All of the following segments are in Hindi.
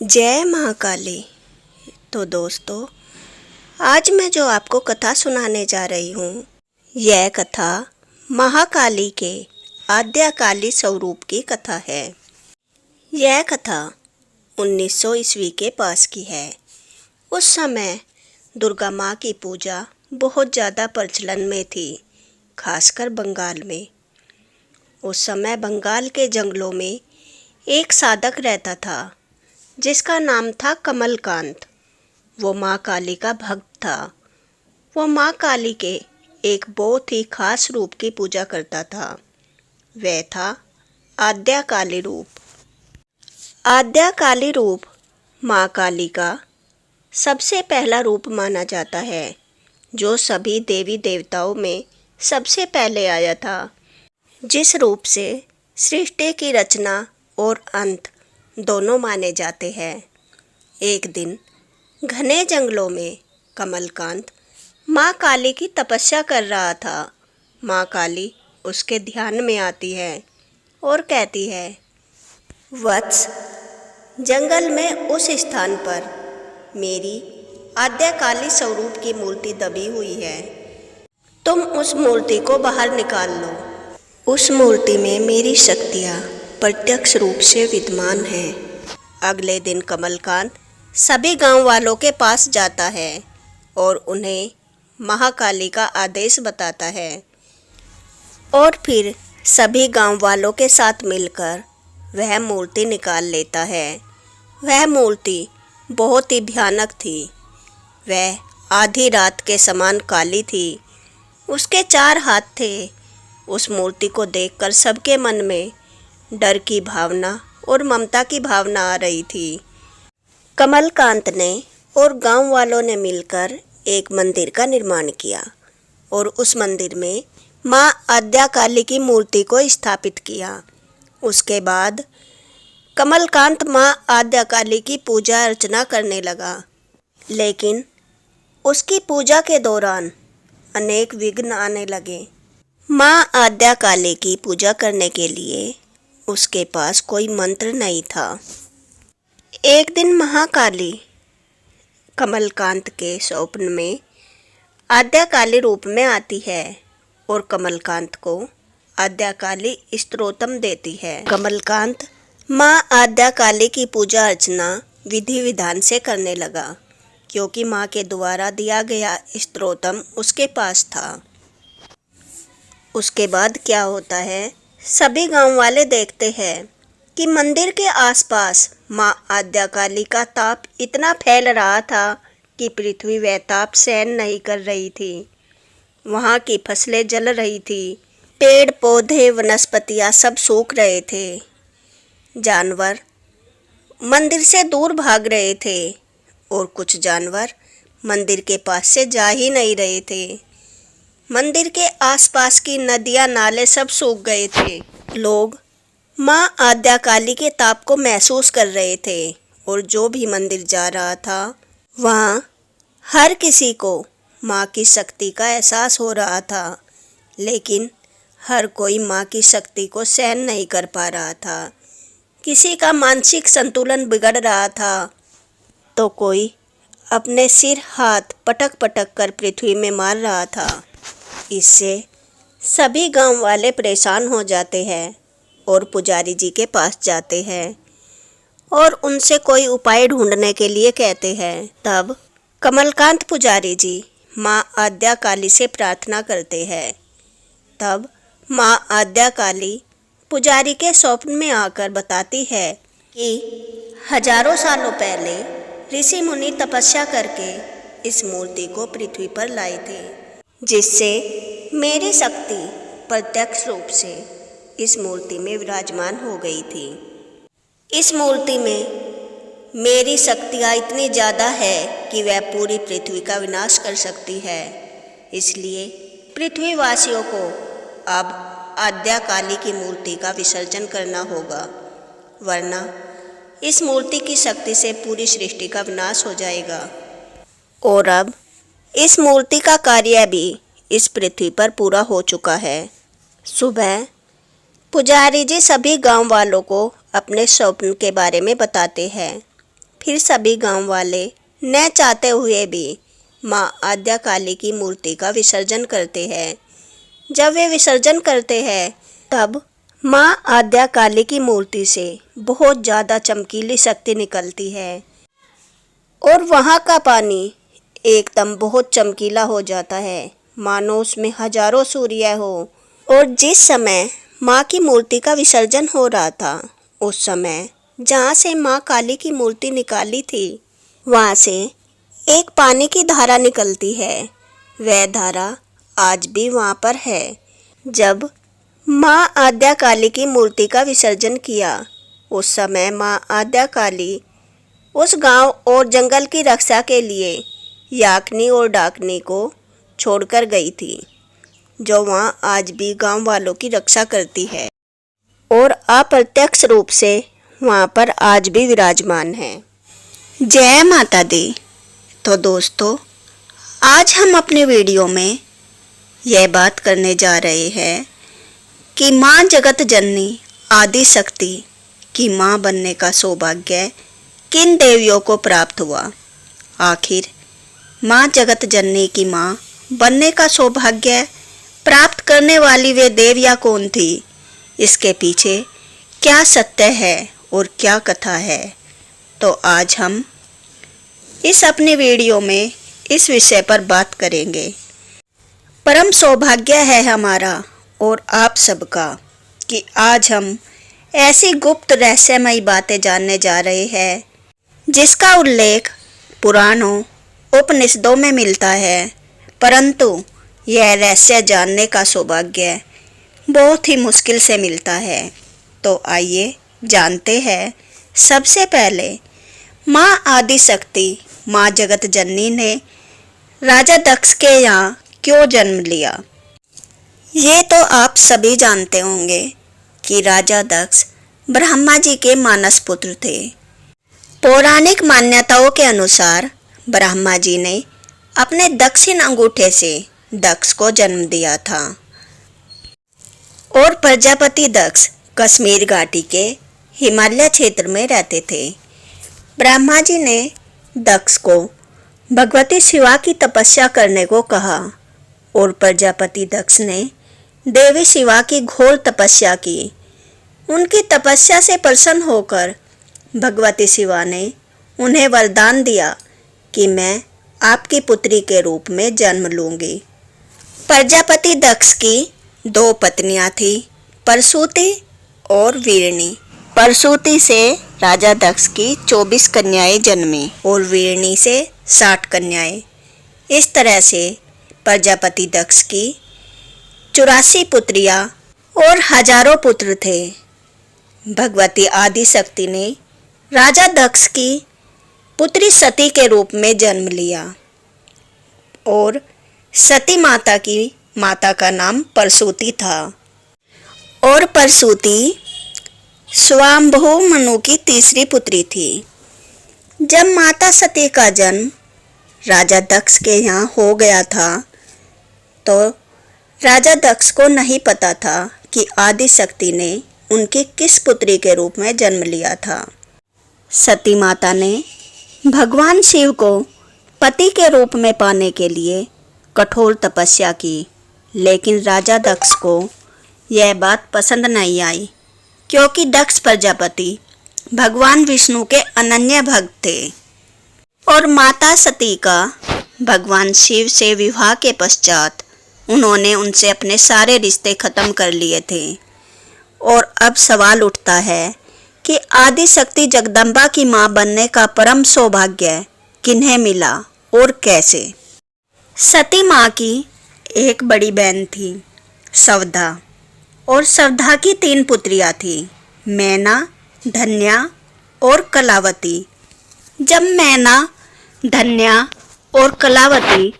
जय महाकाली। तो दोस्तों, आज मैं जो आपको कथा सुनाने जा रही हूँ, यह कथा महाकाली के आद्यकाली स्वरूप की कथा है। यह कथा 1900 ईस्वी के पास की है। उस समय दुर्गा माँ की पूजा बहुत ज़्यादा प्रचलन में थी, खासकर बंगाल में। उस समय बंगाल के जंगलों में एक साधक रहता था जिसका नाम था कमलकांत। वो माँ काली का भक्त था। वो माँ काली के एक बहुत ही खास रूप की पूजा करता था। वह था आद्यकाली रूप। आद्यकाली रूप माँ काली का सबसे पहला रूप माना जाता है, जो सभी देवी देवताओं में सबसे पहले आया था, जिस रूप से सृष्टि की रचना और अंत दोनों माने जाते हैं। एक दिन घने जंगलों में कमलकांत माँ काली की तपस्या कर रहा था। माँ काली उसके ध्यान में आती है और कहती है, वत्स, जंगल में उस स्थान पर मेरी आद्यकाली स्वरूप की मूर्ति दबी हुई है। तुम उस मूर्ति को बाहर निकाल लो। उस मूर्ति में मेरी शक्तियाँ प्रत्यक्ष रूप से विद्यमान हैं। अगले दिन कमलकांत सभी गांव वालों के पास जाता है और उन्हें महाकाली का आदेश बताता है, और फिर सभी गांव वालों के साथ मिलकर वह मूर्ति निकाल लेता है। वह मूर्ति बहुत ही भयानक थी। वह आधी रात के समान काली थी। उसके 4 हाथ थे। उस मूर्ति को देखकर सबके मन में डर की भावना और ममता की भावना आ रही थी। कमलकांत ने और गांव वालों ने मिलकर एक मंदिर का निर्माण किया और उस मंदिर में माँ आद्यकाली की मूर्ति को स्थापित किया। उसके बाद कमलकांत माँ आद्यकाली की पूजा अर्चना करने लगा, लेकिन उसकी पूजा के दौरान अनेक विघ्न आने लगे। माँ आद्यकाली की पूजा करने के लिए उसके पास कोई मंत्र नहीं था। एक दिन महाकाली कमलकांत के स्वप्न में आद्यकाली रूप में आती है और कमलकांत को आद्यकाली स्तोत्रम देती है। कमलकांत माँ आद्यकाली की पूजा अर्चना विधि विधान से करने लगा, क्योंकि माँ के द्वारा दिया गया स्तोत्रम उसके पास था। उसके बाद क्या होता है, सभी गांव वाले देखते हैं कि मंदिर के आसपास माँ आद्यकाली का ताप इतना फैल रहा था कि पृथ्वी वह ताप सहन नहीं कर रही थी। वहाँ की फसलें जल रही थी। पेड़ पौधे वनस्पतियाँ सब सूख रहे थे। जानवर मंदिर से दूर भाग रहे थे और कुछ जानवर मंदिर के पास से जा ही नहीं रहे थे। मंदिर के आसपास की नदियाँ नाले सब सूख गए थे। लोग माँ आद्यकाली के ताप को महसूस कर रहे थे और जो भी मंदिर जा रहा था, वहाँ हर किसी को माँ की शक्ति का एहसास हो रहा था, लेकिन हर कोई माँ की शक्ति को सहन नहीं कर पा रहा था। किसी का मानसिक संतुलन बिगड़ रहा था, तो कोई अपने सिर हाथ पटक पटक कर पृथ्वी में मार रहा था। इससे सभी गांव वाले परेशान हो जाते हैं और पुजारी जी के पास जाते हैं और उनसे कोई उपाय ढूंढने के लिए कहते हैं। तब कमलकांत पुजारी जी माँ आद्यकाली से प्रार्थना करते हैं। तब माँ आद्यकाली पुजारी के स्वप्न में आकर बताती है कि हजारों सालों पहले ऋषि मुनि तपस्या करके इस मूर्ति को पृथ्वी पर लाए थे, जिससे मेरी शक्ति प्रत्यक्ष रूप से इस मूर्ति में विराजमान हो गई थी। इस मूर्ति में मेरी शक्तियाँ इतनी ज़्यादा है कि वह पूरी पृथ्वी का विनाश कर सकती है। इसलिए पृथ्वीवासियों को अब आद्यकाली की मूर्ति का विसर्जन करना होगा, वरना इस मूर्ति की शक्ति से पूरी सृष्टि का विनाश हो जाएगा। और अब इस मूर्ति का कार्य भी इस पृथ्वी पर पूरा हो चुका है। सुबह पुजारी जी सभी गांव वालों को अपने स्वप्न के बारे में बताते हैं। फिर सभी गांव वाले न चाहते हुए भी माँ आद्या काली की मूर्ति का विसर्जन करते हैं। जब वे विसर्जन करते हैं तब माँ आद्या काली की मूर्ति से बहुत ज़्यादा चमकीली शक्ति निकलती है और वहाँ का पानी एकदम बहुत चमकीला हो जाता है, मानो उसमें हजारों सूर्य हो। और जिस समय माँ की मूर्ति का विसर्जन हो रहा था उस समय जहाँ से माँ काली की मूर्ति निकाली थी वहाँ से एक पानी की धारा निकलती है। वह धारा आज भी वहाँ पर है। जब माँ आद्या काली की मूर्ति का विसर्जन किया उस समय माँ आद्या काली उस गांव और जंगल की रक्षा के लिए याकनी और डाकनी को छोड़कर गई थी, जो वहाँ आज भी गांव वालों की रक्षा करती है और अप्रत्यक्ष रूप से वहाँ पर आज भी विराजमान है। जय माता दी। तो दोस्तों, आज हम अपने वीडियो में यह बात करने जा रहे हैं कि माँ जगत जननी आदि शक्ति की माँ बनने का सौभाग्य किन देवियों को प्राप्त हुआ। आखिर माँ जगत जननी की माँ बनने का सौभाग्य प्राप्त करने वाली वे देवियाँ कौन थी, इसके पीछे क्या सत्य है और क्या कथा है। तो आज हम इस अपने वीडियो में इस विषय पर बात करेंगे। परम सौभाग्य है हमारा और आप सबका कि आज हम ऐसी गुप्त रहस्यमयी बातें जानने जा रहे हैं जिसका उल्लेख पुराणों उपनिषदों में मिलता है, परंतु यह रहस्य जानने का सौभाग्य बहुत ही मुश्किल से मिलता है। तो आइए जानते हैं। सबसे पहले माँ आदि शक्ति माँ जगत जननी ने राजा दक्ष के यहाँ क्यों जन्म लिया। ये तो आप सभी जानते होंगे कि राजा दक्ष ब्रह्मा जी के मानस पुत्र थे। पौराणिक मान्यताओं के अनुसार ब्रह्मा जी ने अपने दक्षिण अंगूठे से दक्ष को जन्म दिया था और प्रजापति दक्ष कश्मीर घाटी के हिमालय क्षेत्र में रहते थे। ब्रह्मा जी ने दक्ष को भगवती शिवा की तपस्या करने को कहा और प्रजापति दक्ष ने देवी शिवा की घोर तपस्या की। उनकी तपस्या से प्रसन्न होकर भगवती शिवा ने उन्हें वरदान दिया कि मैं आपकी पुत्री के रूप में जन्म लूंगी। प्रजापति दक्ष की दो पत्नियां थीं, परसूति और वीरणी। परसूति से राजा दक्ष की 24 कन्याएं जन्मी और वीरणी से 60 कन्याएं। इस तरह से प्रजापति दक्ष की 84 पुत्रियां और हजारों पुत्र थे। भगवती आदि शक्ति ने राजा दक्ष की पुत्री सती के रूप में जन्म लिया और सती माता की माता का नाम परसूति था और परसूति स्वांभु मनु की तीसरी पुत्री थी। जब माता सती का जन्म राजा दक्ष के यहाँ हो गया था तो राजा दक्ष को नहीं पता था कि आदि शक्ति ने उनकी किस पुत्री के रूप में जन्म लिया था। सती माता ने भगवान शिव को पति के रूप में पाने के लिए कठोर तपस्या की, लेकिन राजा दक्ष को यह बात पसंद नहीं आई क्योंकि दक्ष प्रजापति भगवान विष्णु के अनन्य भक्त थे और माता सती का भगवान शिव से विवाह के पश्चात उन्होंने उनसे अपने सारे रिश्ते खत्म कर लिए थे। और अब सवाल उठता है कि आदि शक्ति जगदम्बा की मां बनने का परम सौभाग्य किन्हें मिला और कैसे। सती मां की एक बड़ी बहन थी सवधा और सवधा की 3 पुत्रियां थी, मैना, धन्या और कलावती। जब मैना, धन्या और कलावती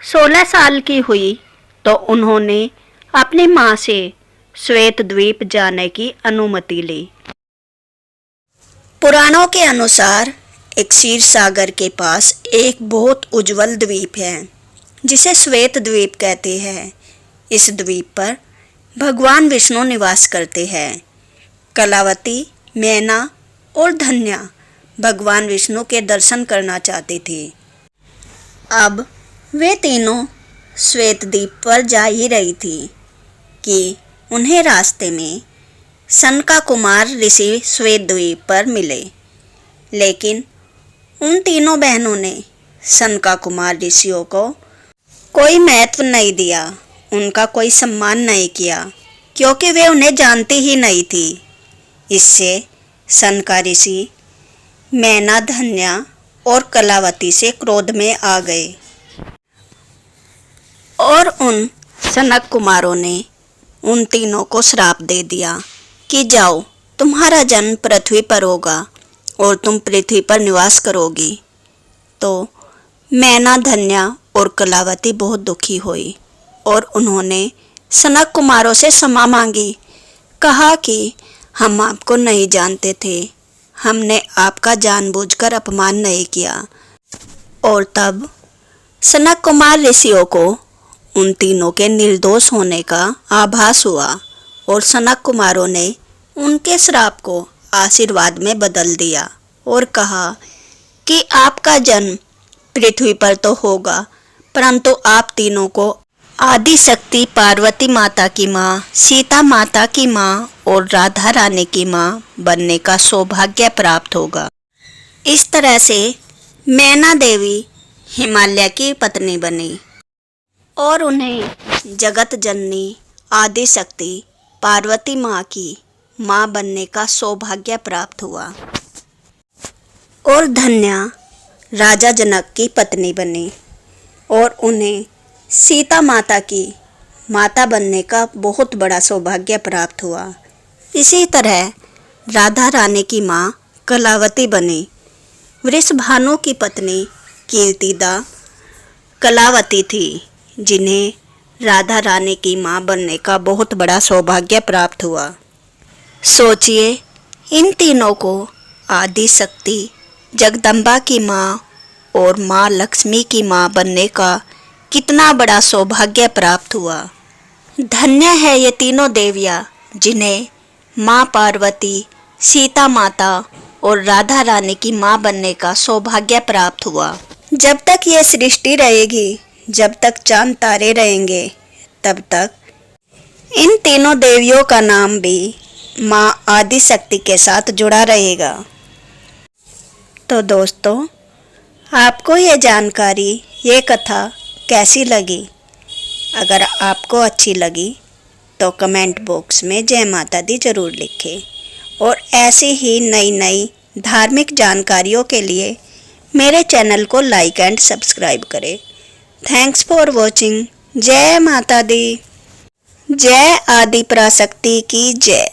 16 साल की हुई तो उन्होंने अपनी मां से श्वेत द्वीप जाने की अनुमति ली। पुराणों के अनुसार एक क्षीर सागर के पास एक बहुत उज्जवल द्वीप है जिसे श्वेत द्वीप कहते हैं। इस द्वीप पर भगवान विष्णु निवास करते हैं। कलावती, मैना और धन्या भगवान विष्णु के दर्शन करना चाहती थी। अब वे तीनों श्वेत द्वीप पर जा ही रही थी कि उन्हें रास्ते में सनका-कुमार ऋषि श्वेत द्वीप पर मिले। लेकिन उन तीनों बहनों ने सनका-कुमार ऋषियों को कोई महत्व नहीं दिया, उनका कोई सम्मान नहीं किया, क्योंकि वे उन्हें जानती ही नहीं थी। इससे सनका ऋषि मैना, धन्या और कलावती से क्रोध में आ गए और उन सनक कुमारों ने उन तीनों को श्राप दे दिया कि जाओ, तुम्हारा जन्म पृथ्वी पर होगा और तुम पृथ्वी पर निवास करोगी। तो मैना, धन्या और कलावती बहुत दुखी हुई और उन्होंने सनक कुमारों से क्षमा मांगी। कहा कि हम आपको नहीं जानते थे, हमने आपका जानबूझकर अपमान नहीं किया। और तब सनक कुमार ऋषियों को उन तीनों के निर्दोष होने का आभास हुआ और सनक कुमारों ने उनके श्राप को आशीर्वाद में बदल दिया और कहा कि आपका जन्म पृथ्वी पर तो होगा, परंतु आप तीनों को आदि शक्ति पार्वती माता की माँ, सीता माता की माँ और राधा रानी की माँ बनने का सौभाग्य प्राप्त होगा। इस तरह से मैना देवी हिमालय की पत्नी बनी और उन्हें जगत जननी आदि शक्ति पार्वती माँ की माँ बनने का सौभाग्य प्राप्त हुआ। और धन्या राजा जनक की पत्नी बनी और उन्हें सीता माता की माता बनने का बहुत बड़ा सौभाग्य प्राप्त हुआ। इसी तरह राधा रानी की माँ कलावती बनी। वृषभानु की पत्नी कीर्तिदा कलावती थी, जिन्हें राधा रानी की माँ बनने का बहुत बड़ा सौभाग्य प्राप्त हुआ। सोचिए, इन तीनों को आदि शक्ति जगदम्बा की माँ और माँ लक्ष्मी की माँ बनने का कितना बड़ा सौभाग्य प्राप्त हुआ। धन्य है ये तीनों देवियाँ जिन्हें माँ पार्वती, सीता माता और राधा रानी की माँ बनने का सौभाग्य प्राप्त हुआ। जब तक ये सृष्टि रहेगी, जब तक चांद तारे रहेंगे, तब तक इन तीनों देवियों का नाम भी माँ आदि शक्ति के साथ जुड़ा रहेगा। तो दोस्तों, आपको ये जानकारी, ये कथा कैसी लगी? अगर आपको अच्छी लगी तो कमेंट बॉक्स में जय माता दी ज़रूर लिखें और ऐसी ही नई नई धार्मिक जानकारियों के लिए मेरे चैनल को लाइक एंड सब्सक्राइब करें। Thanks for watching. जय माता दी। जय आदि पराशक्ति की जय।